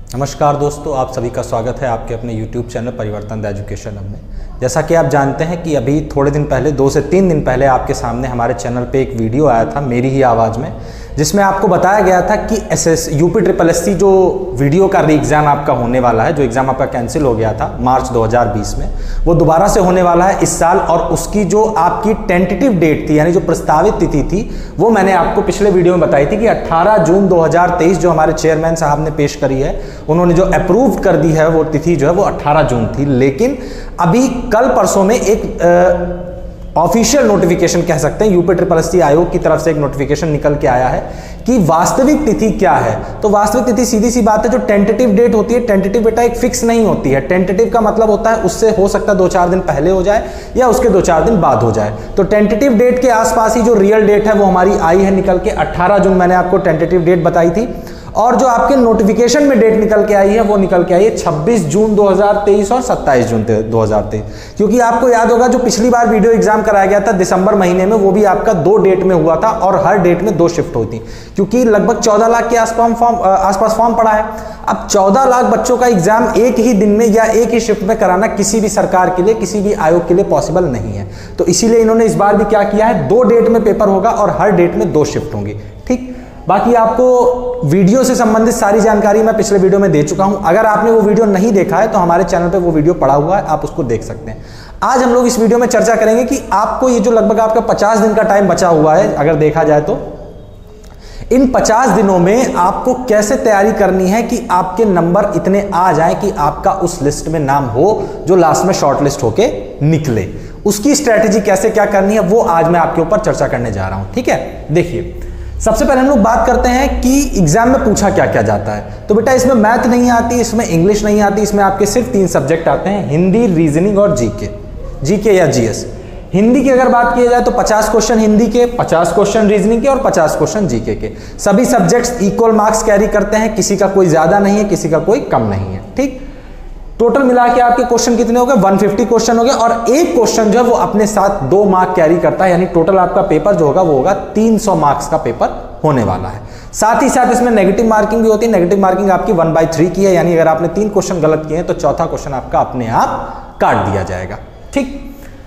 नमस्कार दोस्तों, आप सभी का स्वागत है आपके अपने YouTube चैनल परिवर्तन द एजुकेशन हब में। जैसा कि आप जानते हैं कि अभी थोड़े दिन पहले 2 से 3 दिन पहले आपके सामने हमारे चैनल पे एक वीडियो आया था मेरी ही आवाज़ में, जिसमें आपको बताया गया था कि UPSSC जो वीडियो का री एग्ज़ाम आपका होने वाला है, जो एग्ज़ाम आपका कैंसिल हो गया था मार्च 2020 में, वो दोबारा से होने वाला है इस साल। और उसकी जो आपकी टेंटेटिव डेट थी, यानी जो प्रस्तावित तिथि थी, वो मैंने आपको पिछले वीडियो में बताई थी कि 18 जून 2023 जो हमारे चेयरमैन साहब ने पेश करी है, उन्होंने जो अप्रूव कर दी है वो तिथि जो है वो 18 जून थी। लेकिन अभी कल परसों में एक ऑफिशियल नोटिफिकेशन कह सकते हैं, UPSSC आयोग की तरफ से एक नोटिफिकेशन निकल के आया है कि वास्तविक तिथि क्या है। तो वास्तविक तिथि सीधी सी बात है, जो टेंटेटिव डेट होती है, टेंटेटिव बेटा एक फिक्स नहीं होती है। टेंटेटिव का मतलब होता है उससे हो सकता है 2-4 दिन पहले हो जाए या उसके 2-4 दिन बाद हो जाए। तो टेंटेटिव डेट के आसपास ही जो रियल डेट है वो हमारी आई है निकल के 18 जून मैंने आपको टेंटेटिव डेट बताई थी। और जो आपके नोटिफिकेशन में डेट निकल के आई है वो निकल के आई है 26 जून 2023 और 27 जून 2023। क्योंकि आपको याद होगा जो पिछली बार वीडियो एग्जाम कराया गया था दिसंबर महीने में, वो भी आपका 2 डेट में हुआ था और हर डेट में 2 शिफ्ट हुई थी, क्योंकि लगभग 14 लाख के आसपास फॉर्म पड़ा है। अब 14 लाख बच्चों का एग्जाम एक ही दिन में या एक ही शिफ्ट में कराना किसी भी सरकार के लिए, किसी भी आयोग के लिए पॉसिबल नहीं है। तो इसीलिए इन्होंने इस बार भी क्या किया है, 2 डेट में पेपर होगा और हर डेट में 2 शिफ्ट होंगी। ठीक, बाकी आपको वीडियो से संबंधित सारी जानकारी मैं पिछले वीडियो में दे चुका हूं। अगर आपने वो वीडियो नहीं देखा है तो हमारे चैनल पे वो वीडियो पड़ा हुआ है, आप उसको देख सकते हैं। आज हम लोग इस वीडियो में चर्चा करेंगे कि आपको ये जो लगभग आपका 50 दिन का टाइम बचा हुआ है, अगर देखा जाए तो इन 50 दिनों में आपको कैसे तैयारी करनी है कि आपके नंबर इतने आ जाए कि आपका उस लिस्ट में नाम हो जो लास्ट में शॉर्ट लिस्ट होके निकले। उसकी स्ट्रेटेजी कैसे क्या करनी है वो आज मैं आपके ऊपर चर्चा करने जा रहा हूं। ठीक है, देखिए सबसे पहले हम लोग बात करते हैं कि एग्जाम में पूछा क्या क्या जाता है। तो बेटा इसमें मैथ नहीं आती, इसमें इंग्लिश नहीं आती, इसमें आपके सिर्फ 3 सब्जेक्ट आते हैं, हिंदी, रीजनिंग और जीके या जीएस। हिंदी की अगर बात की जाए तो 50 क्वेश्चन हिंदी के, 50 क्वेश्चन रीजनिंग के और 50 क्वेश्चन जीके के। सभी सब्जेक्ट्स इक्वल मार्क्स कैरी करते हैं, किसी का कोई ज्यादा नहीं है, किसी का कोई कम नहीं है। ठीक, टोटल मिला के आपके क्वेश्चन कितने हो गए, 150 क्वेश्चन हो गए। और एक क्वेश्चन जो है वो अपने साथ 2 मार्क कैरी करता है, यानी टोटल आपका पेपर जो होगा वो होगा 300 मार्क्स का पेपर होने वाला है। साथ ही साथ इसमें नेगेटिव मार्किंग भी होती है। नेगेटिव मार्किंग आपकी 1/3 की है, यानी अगर आपने 3 क्वेश्चन गलत किए हैं तो चौथा क्वेश्चन आपका अपने आप काट दिया जाएगा। ठीक,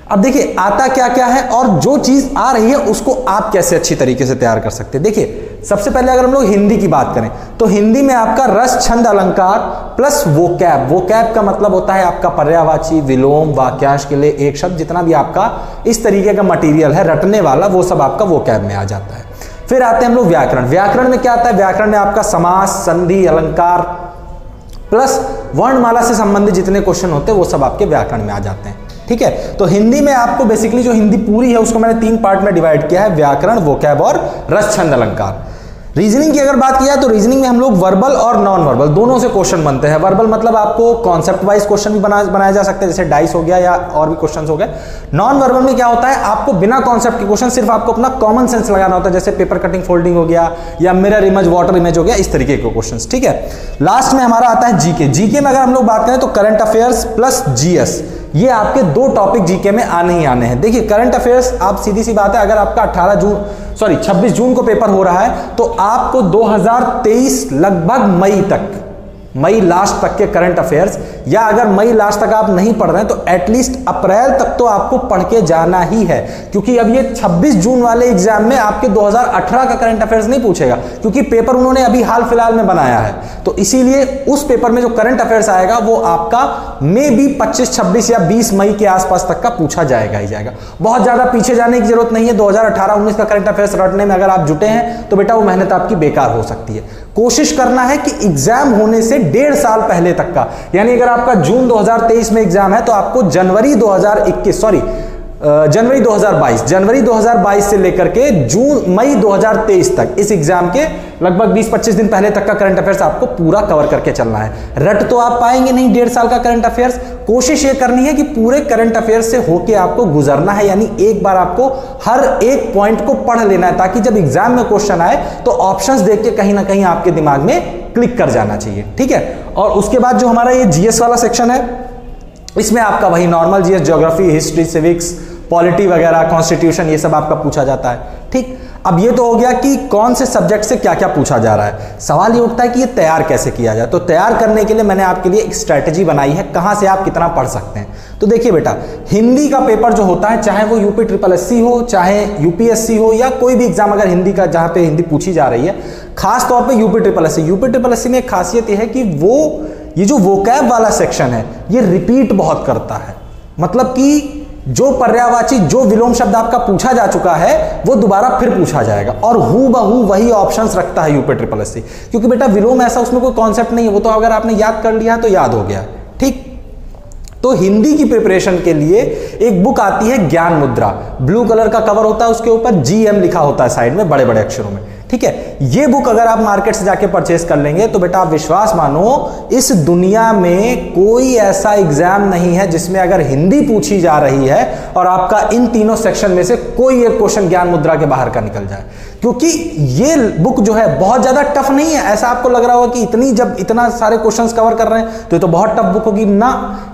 अब देखिए आता क्या क्या है और जो चीज आ रही है उसको आप कैसे अच्छी तरीके से तैयार कर सकते हैं। देखिए सबसे पहले अगर हम लोग हिंदी की बात करें तो हिंदी में आपका रस, छंद, अलंकार प्लस वोकैब। वोकैब का मतलब होता है आपका पर्यायवाची, विलोम, वाक्यांश के लिए एक शब्द, जितना भी आपका इस तरीके का मटेरियल है रटने वाला, वो सब आपका वोकैब में आ जाता है। फिर आते हैं हम लोग व्याकरण। व्याकरण में क्या आता है, व्याकरण में आपका समास, संधि, अलंकार प्लस वर्णमाला से संबंधित जितने क्वेश्चन होते हैं वो सब आपके व्याकरण में आ जाते हैं। ठीक है, तो हिंदी में आपको बेसिकली जो हिंदी पूरी है उसको मैंने 3 पार्ट में डिवाइड किया है, व्याकरण, वोकैब और रस, छंद, अलंकार। रीजनिंग की अगर बात की जाए तो रीजनिंग में हम लोग वर्बल और नॉन वर्बल दोनों से क्वेश्चन बनते हैं। वर्बल मतलब आपको कॉन्सेप्ट वाइज क्वेश्चन भी बनाया जा सकता है, जैसे डाइस हो गया या और भी क्वेश्चंस हो गए। नॉन वर्बल में क्या होता है, आपको बिना कॉन्सेप्ट के क्वेश्चन, सिर्फ आपको अपना कॉमन सेंस लगाना होता है, जैसे पेपर कटिंग फोल्डिंग हो गया या मिरर इमेज, वाटर इमेज हो गया, इस तरीके के क्वेश्चन। ठीक है, लास्ट में हमारा आता है जीके। जीके में अगर हम लोग बात करें तो करंट अफेयर्स प्लस जीएस, ये आपके 2 टॉपिक जीके में आने ही आने हैं। देखिए करंट अफेयर्स आप सीधी सी बात है, अगर आपका 26 जून को पेपर हो रहा है तो आपको 2023 लगभग मई लास्ट तक के करंट अफेयर्स, या अगर मई लास्ट तक आप नहीं पढ़ रहे हैं तो एटलीस्ट अप्रैल तक तो आपको पढ़ के जाना ही है। क्योंकि अब ये 26 जून वाले एग्जाम में आपके 2018 का करंट अफेयर्स नहीं पूछेगा, क्योंकि पेपर उन्होंने अभी हाल फिलहाल में बनाया है। तो इसीलिए उस पेपर में जो करंट अफेयर्स आएगा वो आपका मे बी 25, 26 या 20 मई के आसपास तक का पूछा जाएगा ही जाएगा। बहुत ज्यादा पीछे जाने की जरूरत नहीं है। 2018-19 का करंट अफेयर्स रटने में अगर आप जुटे हैं तो बेटा वो मेहनत आपकी बेकार हो सकती है। कोशिश करना है कि एग्जाम होने से 1.5 साल पहले तक का, यानी अगर आपका जून 2023 में एग्जाम है तो आपको जनवरी 2022 से लेकर के मई 2023 तक इस एग्जाम के लगभग 20-25 दिन पहले तक का करंट अफेयर्स आपको पूरा कवर करके चलना है। रट तो आप पाएंगे नहीं 1.5 साल का करंट अफेयर्स, कोशिश ये करनी है कि पूरे करंट अफेयर्स से होके आपको गुजरना है, यानी एक बार आपको हर एक पॉइंट को पढ़ लेना है, ताकि जब एग्जाम में क्वेश्चन आए तो ऑप्शंस देख के कहीं ना कहीं आपके दिमाग में क्लिक कर जाना चाहिए। ठीक है, और उसके बाद जो हमारा ये जीएस वाला सेक्शन है, इसमें आपका वही normal GS, geography, history, civics, polity वगैरह, कॉन्स्टिट्यूशन, ये सब आपका पूछा जाता है। ठीक, अब ये तो हो गया कि कौन से सब्जेक्ट से क्या क्या पूछा जा रहा है। सवाल ये उठता है कि ये तैयार कैसे किया जाए। तो तैयार करने के लिए मैंने आपके लिए एक स्ट्रैटेजी बनाई है, कहां से आप कितना पढ़ सकते हैं। तो देखिए बेटा, हिंदी का पेपर जो होता है, चाहे वो UPSSC हो, चाहे UPSC हो, या कोई भी एग्जाम अगर हिंदी का जहां पे हिंदी पूछी जा रही है, खास तौर पे UPSSC में एक खासियत यह है कि ये जो वोकैब वाला सेक्शन है, ये रिपीट बहुत करता है। मतलब कि जो पर्यायवाची, जो विलोम शब्द आपका पूछा जा चुका है, वो दोबारा फिर पूछा जाएगा, और हूबहू वही ऑप्शंस रखता है UPSSC। क्योंकि बेटा विलोम ऐसा, उसमें कोई कॉन्सेप्ट नहीं है, वो तो अगर आपने याद कर लिया तो याद हो गया। ठीक, तो हिंदी की प्रिपरेशन के लिए एक बुक आती है ज्ञान मुद्रा, ब्लू कलर का कवर होता है, उसके ऊपर GM लिखा होता है साइड में बड़े बड़े अक्षरों में। ठीक है, ये बुक अगर आप मार्केट से जाके परचेस कर लेंगे तो बेटा आप विश्वास मानो, इस दुनिया में कोई ऐसा एग्जाम नहीं है जिसमें अगर हिंदी पूछी जा रही है और आपका इन तीनों सेक्शन में से कोई एक क्वेश्चन ज्ञान मुद्रा के बाहर का निकल जाए। क्योंकि ये बुक जो है बहुत ज्यादा टफ नहीं है। ऐसा आपको लग रहा होगा कि जब इतना सारे क्वेश्चंस कवर कर रहे हैं तो ये तो बहुत टफ बुक होगी ना।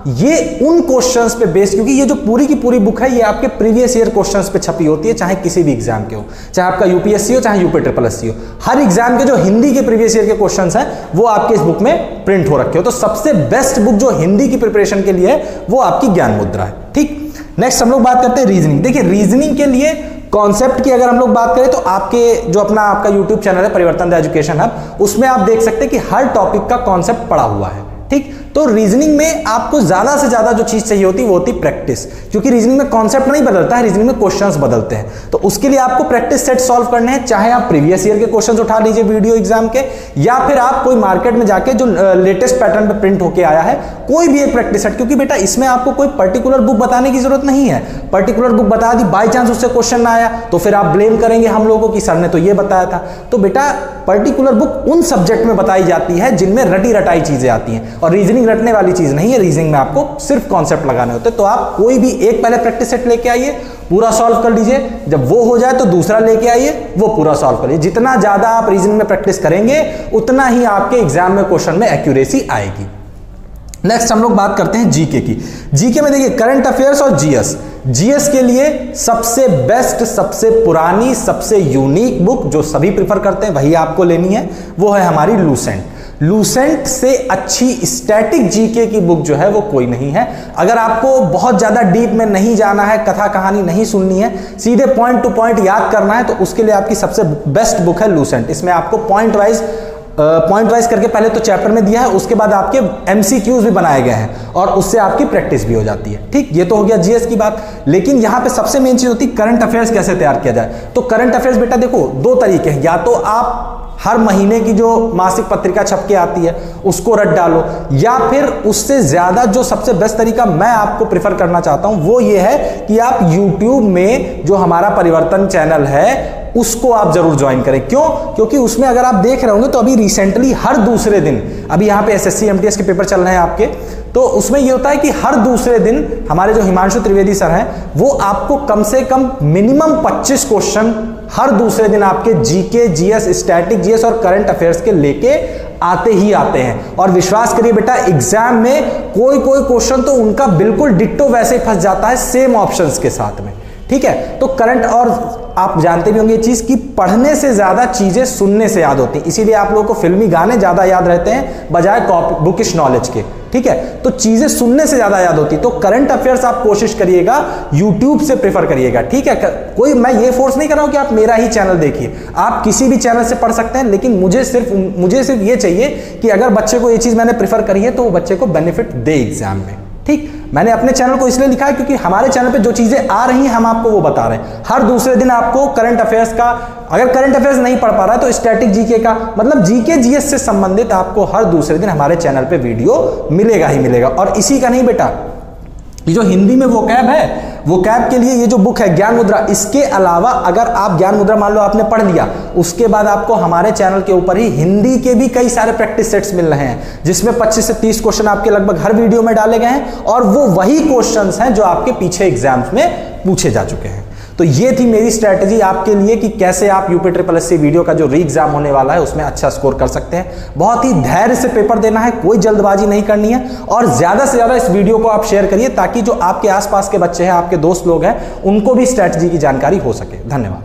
ये उन क्वेश्चंस पे बेस्ड, क्योंकि ये जो पूरी की पूरी बुक है ये आपके प्रीवियस ईयर क्वेश्चंस पे छपी होती है, चाहे किसी भी एग्जाम के हो, चाहे आपका UPSC हो, चाहे UPSSC हो। हर एग्जाम के जो हिंदी के प्रीवियस ईयर के क्वेश्चंस हैं वो आपके इस बुक में प्रिंट हो रखे हो। तो सबसे बेस्ट बुक जो हिंदी की प्रिपरेशन के लिए है वो आपकी ज्ञान मुद्रा है। ठीक, नेक्स्ट हम लोग बात करते हैं रीजनिंग। देखिए, रीजनिंग के लिए कॉन्सेप्ट की अगर हम लोग बात करें तो आपके जो आपका यूट्यूब चैनल है परिवर्तन द एजुकेशन हब, उसमें आप देख सकते हैं कि हर टॉपिक का कॉन्सेप्ट पड़ा हुआ है। ठीक, तो रीजनिंग में आपको ज्यादा से ज्यादा जो चीज चाहिए होती है वो होती है प्रैक्टिस, क्योंकि रीजनिंग में कॉन्सेप्ट नहीं बदलता है, रीजनिंग में क्वेश्चंस बदलते हैं। तो उसके लिए आपको प्रैक्टिस सेट सॉल्व करने हैं, चाहे आप प्रीवियस ईयर के क्वेश्चंस उठा लीजिए वीडियो एग्जाम के, या फिर आप कोई मार्केट में जाके जो लेटेस्ट पैटर्न पे प्रिंट होके आया है कोई भी एक प्रैक्टिस सेट। क्योंकि बेटा इसमें आपको कोई पर्टिकुलर बुक बताने की जरूरत नहीं है। पर्टिकुलर बुक बता दी, बाई चांस उससे क्वेश्चन ना आया तो फिर आप ब्लेम करेंगे हम लोगों को कि सर ने तो ये बताया था। तो बेटा पर्टिकुलर बुक उन सब्जेक्ट में बताई जाती है जिनमें रटी रटाई चीजें आती हैं, और रीजनिंग रटने वाली चीज नहीं है। रीजनिंग में आपको सिर्फ कॉन्सेप्ट लगाने होते हैं। तो आप कोई भी एक पहले प्रैक्टिस सेट लेके आइए, पूरा सॉल्व कर लीजिए, जब वो हो जाए तो दूसरा लेके आइए, वो पूरा सॉल्व करिए। जितना ज्यादा आप रीजनिंग में प्रैक्टिस करेंगे उतना ही आपके एग्जाम में क्वेश्चन में एक्यूरेसी आएगी। नेक्स्ट हम लोग बात करते हैं जीके की। जीके में देखिए करंट अफेयर्स और जीएस के लिए सबसे बेस्ट, सबसे पुरानी, सबसे यूनिक बुक जो सभी प्रिफर करते हैं वही आपको लेनी है, वो है हमारी लूसेंट से अच्छी स्टैटिक जीके की बुक जो है वो कोई नहीं है। अगर आपको बहुत ज्यादा डीप में नहीं जाना है, कथा कहानी नहीं सुननी है, सीधे पॉइंट टू पॉइंट याद करना है, तो उसके लिए आपकी सबसे बेस्ट बुक है लूसेंट। इसमें आपको पॉइंट वाइज करके पहले तो चैप्टर में दिया है, उसके बाद आपके MCQs भी बनाए गए हैं और उससे आपकी प्रैक्टिस भी हो जाती है। ठीक, ये तो हो गया जीएस की बात। लेकिन यहां पे सबसे मेन चीज होती है करंट अफेयर्स कैसे तैयार किया जाए। तो करंट अफेयर्स बेटा देखो दो तरीके हैं, या तो आप हर महीने की जो मासिक पत्रिका छप के आती है उसको रट डालो, या फिर उससे ज्यादा जो सबसे बेस्ट तरीका मैं आपको प्रेफर करना चाहता हूं वो ये है कि आप YouTube में जो हमारा परिवर्तन चैनल है उसको आप जरूर ज्वाइन करें। क्यों? क्योंकि उसमें अगर आप देख रहे होंगे तो अभी रिसेंटली हर दूसरे दिन, अभी यहाँ पे SSC MTS के पेपर चल रहे हैं आपके, तो उसमें ये होता है कि हर दूसरे दिन हमारे जो हिमांशु त्रिवेदी सर हैं वो आपको कम से कम मिनिमम 25 क्वेश्चन हर दूसरे दिन आपके जीके, जीएस, स्टैटिक जीएस और करंट अफेयर्स के लेके आते ही आते हैं। और विश्वास करिए बेटा एग्जाम में कोई क्वेश्चन तो उनका बिल्कुल डिट्टो वैसे ही फंस जाता है सेम ऑप्शंस के साथ में। ठीक है, तो करंट, और आप जानते भी होंगे ये चीज कि पढ़ने से ज्यादा चीजें सुनने से याद होती हैं, इसीलिए आप लोगों को फिल्मी गाने ज्यादा याद रहते हैं बजाय बुकिश नॉलेज के। ठीक है, तो चीजें सुनने से ज्यादा याद होती। तो करंट अफेयर्स आप कोशिश करिएगा YouTube से प्रेफर करिएगा। ठीक है, कोई मैं ये फोर्स नहीं कर रहा हूं कि आप मेरा ही चैनल देखिए, आप किसी भी चैनल से पढ़ सकते हैं, लेकिन मुझे सिर्फ ये चाहिए कि अगर बच्चे को ये चीज मैंने प्रेफर करी है तो वो बच्चे को बेनिफिट दे एग्जाम में। ठीक, मैंने अपने चैनल को इसलिए लिखा है क्योंकि हमारे चैनल पे जो चीजें आ रही हैं हम आपको वो बता रहे हैं। हर दूसरे दिन आपको करंट अफेयर्स का, अगर करंट अफेयर्स नहीं पढ़ पा रहा है तो स्टैटिक जीके का, मतलब जीके जीएस से संबंधित आपको हर दूसरे दिन हमारे चैनल पे वीडियो मिलेगा ही मिलेगा। और इसी का नहीं बेटा, ये जो हिंदी में वोकैब है, वोकैब के लिए ये जो बुक है ज्ञान मुद्रा, इसके अलावा अगर आप ज्ञान मुद्रा मान लो आपने पढ़ लिया, उसके बाद आपको हमारे चैनल के ऊपर ही हिंदी के भी कई सारे प्रैक्टिस सेट्स मिल रहे हैं जिसमें 25 से 30 क्वेश्चन आपके लगभग हर वीडियो में डाले गए हैं, और वो वही क्वेश्चंस हैं जो आपके पीछे एग्जाम्स में पूछे जा चुके हैं। तो ये थी मेरी स्ट्रैटेजी आपके लिए कि कैसे आप UPSSC वीडियो का जो री एग्जाम होने वाला है उसमें अच्छा स्कोर कर सकते हैं। बहुत ही धैर्य से पेपर देना है, कोई जल्दबाजी नहीं करनी है, और ज्यादा से ज्यादा इस वीडियो को आप शेयर करिए ताकि जो आपके आसपास के बच्चे हैं, आपके दोस्त लोग हैं, उनको भी स्ट्रैटेजी की जानकारी हो सके। धन्यवाद।